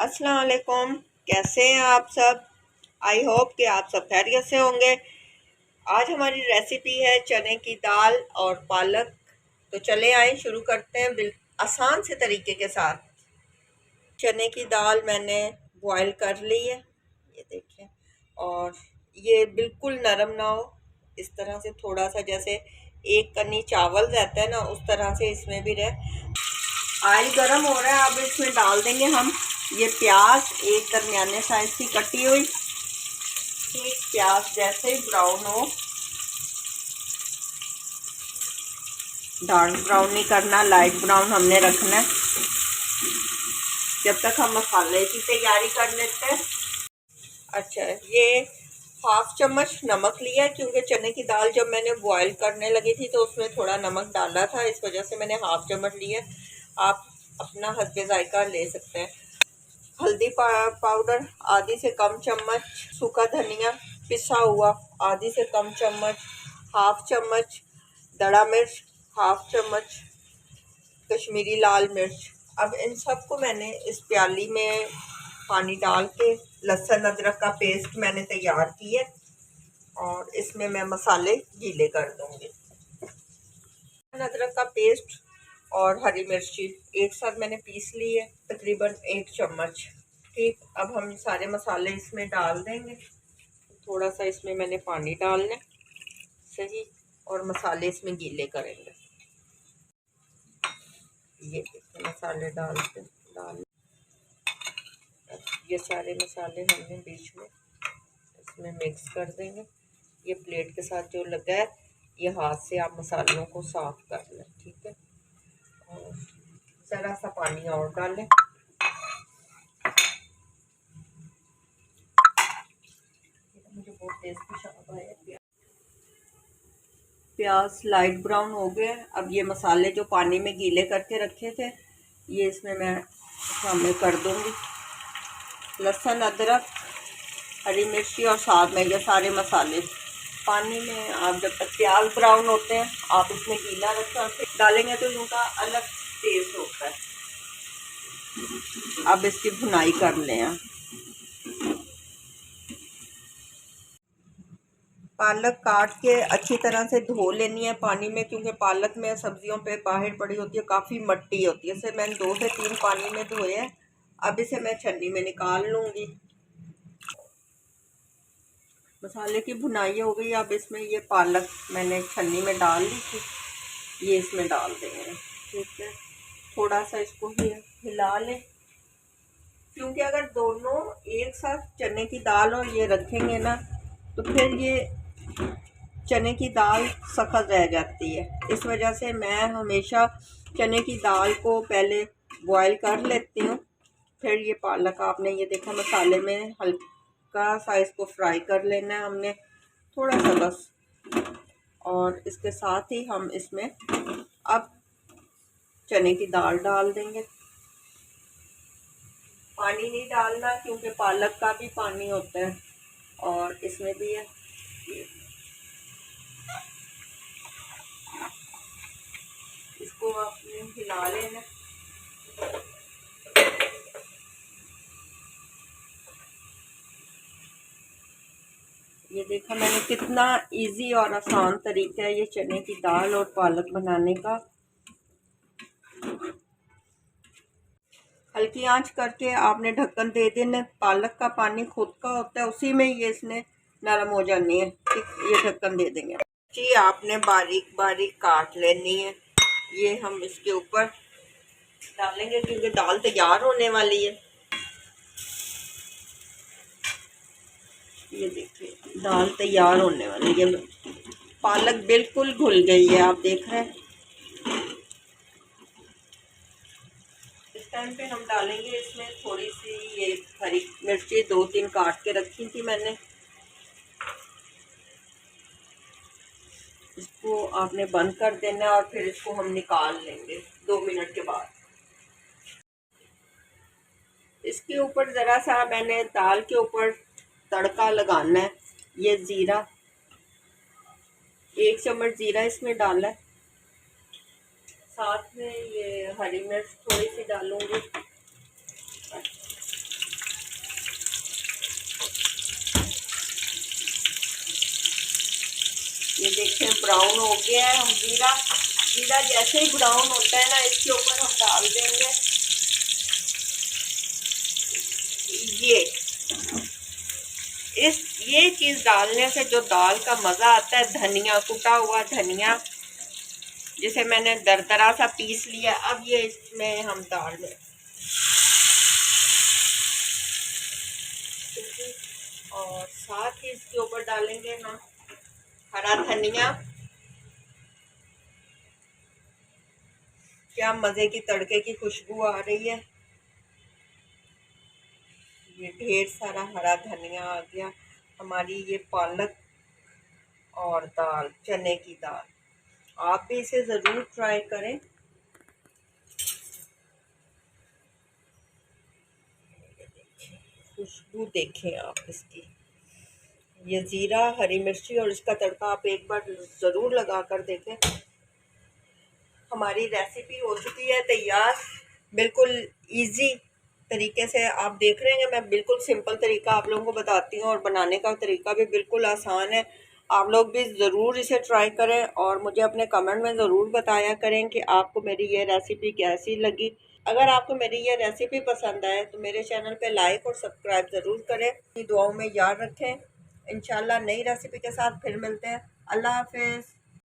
अस्सलाम वालेकुम। कैसे हैं आप सब? आई होप कि आप सब खैरियत से होंगे। आज हमारी रेसिपी है चने की दाल और पालक। तो चले आए शुरू करते हैं आसान से तरीके के साथ। चने की दाल मैंने बॉईल कर ली है, ये देखें। और ये बिल्कुल नरम ना हो, इस तरह से थोड़ा सा जैसे एक कनी चावल रहता है ना, उस तरह से इसमें भी रहे। ऑयल गरम हो रहा है, अब इसमें डाल देंगे हम ये प्याज, एक दरमियाने साइज की कटी हुई। ठीक, प्याज जैसे ही ब्राउन हो, डार्क ब्राउन नहीं करना, लाइट ब्राउन हमने रखना है। जब तक हम मसाले की तैयारी कर लेते हैं। अच्छा, ये हाफ चम्मच नमक लिया है, क्योंकि चने की दाल जब मैंने बॉईल करने लगी थी तो उसमें थोड़ा नमक डाला था, इस वजह से मैंने हाफ चम्मच लिया। आप अपना हस्बे जायका ले सकते हैं। हल्दी पाउडर आधी से कम चम्मच, सूखा धनिया पिसा हुआ आधी से कम चम्मच, हाफ चम्मच दड़ा मिर्च, हाफ चम्मच कश्मीरी लाल मिर्च। अब इन सबको मैंने इस प्याली में पानी डाल के लहसुन अदरक का पेस्ट मैंने तैयार किया और इसमें मैं मसाले गीले कर दूंगी। अदरक का पेस्ट और हरी मिर्ची एक साथ मैंने पीस ली है, तकरीबन 1 चम्मच। ठीक, अब हम सारे मसाले इसमें डाल देंगे। थोड़ा सा इसमें मैंने पानी डालना सही, और मसाले इसमें गीले करेंगे। ये मसाले डाल ये सारे मसाले हमने बीच में इसमें मिक्स कर देंगे। ये प्लेट के साथ जो लगा है, ये हाथ से आप मसालों को साफ कर लें। ठीक है, और ज़रा सा पानी और डालें। मुझे बहुत टेस्टी शाब आया। प्याज लाइट ब्राउन हो गए। अब ये मसाले जो पानी में गीले करके रखे थे, ये इसमें मैं शामिल कर दूंगी। लहसुन अदरक हरी मिर्ची और साथ में ये सारे मसाले पानी में। आप जब तक प्याज ब्राउन होते हैं आप इसमें गीला रखें और फिर डालेंगे तो इनका अलग टेस्ट होता है। अब इसकी भुनाई कर लें। पालक काट के अच्छी तरह से धो लेनी है पानी में, क्योंकि पालक में सब्जियों पे बाहर पड़ी होती है, काफ़ी मिट्टी होती है। इसे मैंने 2 से 3 पानी में धोए हैं। अब इसे मैं छन्नी में निकाल लूँगी। मसाले की भुनाई हो गई। अब इसमें ये पालक मैंने छन्नी में डाल ली थी, ये इसमें डाल देंगे। ठीक है, थोड़ा सा इसको हिला लें, क्योंकि अगर दोनों एक साथ चने की दाल और ये रखेंगे ना, तो फिर ये चने की दाल सख्त रह जाती है। इस वजह से मैं हमेशा चने की दाल को पहले बॉईल कर लेती हूँ, फिर ये पालक। आपने ये देखा मसाले में हल्का सा इसको फ्राई कर लेना है हमने, थोड़ा सा बस। और इसके साथ ही हम इसमें अब चने की दाल डाल देंगे। पानी नहीं डालना, क्योंकि पालक का भी पानी होता है और इसमें भी है। इसको आपने हिला लेना। ये देखा मैंने, कितना इजी और आसान तरीका है ये चने की दाल और पालक बनाने का। हल्की आंच करके आपने ढक्कन दे देना। पालक का पानी खुद का होता है, उसी में ये इसने नरम हो जानी है। ये ढक्कन दे देंगे जी। आपने बारीक बारीक काट लेनी है। ये हम इसके ऊपर डालेंगे, क्योंकि दाल तैयार होने वाली है। ये देखिए दाल तैयार होने वाली है। पालक बिल्कुल घुल गई है, आप देख रहे हैं। इस टाइम पे हम डालेंगे इसमें थोड़ी सी ये हरी मिर्ची 2-3 काट के रखी थी मैंने। इसको आपने बंद कर देना और फिर इसको हम निकाल लेंगे 2 मिनट के बाद। इसके ऊपर ज़रा सा मैंने दाल के ऊपर तड़का लगाना है। ये ज़ीरा, 1 चम्मच ज़ीरा इसमें डाला है। साथ में ये हरी मिर्च थोड़ी सी डालूंगी। ब्राउन हो गया है। हम जीरा जैसे ही ब्राउन होता है ना, इसके ऊपर हम डाल देंगे ये चीज़ डालने से जो दाल का मज़ा आता है, धनिया, कुटा हुआ धनिया जिसे मैंने दरदरा सा पीस लिया। अब ये इसमें हम डाल दें और साथ ही इसके ऊपर डालेंगे हम हरा धनिया। क्या मज़े की तड़के की खुशबू आ रही है। ये ढेर सारा हरा धनिया आ गया। हमारी ये पालक और दाल, चने की दाल, आप भी इसे ज़रूर ट्राई करें। खुशबू देखें आप इसकी। ये ज़ीरा, हरी मिर्ची और इसका तड़का आप एक बार ज़रूर लगा कर देखें। हमारी रेसिपी हो चुकी है तैयार, बिल्कुल इजी तरीके से। आप देख रहे हैं, मैं बिल्कुल सिंपल तरीका आप लोगों को बताती हूँ और बनाने का तरीका भी बिल्कुल आसान है। आप लोग भी ज़रूर इसे ट्राई करें और मुझे अपने कमेंट में ज़रूर बताया करें कि आपको मेरी ये रेसिपी कैसी लगी। अगर आपको मेरी ये रेसिपी पसंद आए तो मेरे चैनल पे लाइक और सब्सक्राइब ज़रूर करें। दुआओं में याद रखें। इंशाल्लाह नई रेसिपी के साथ फिर मिलते हैं। अल्लाह हाफिज़।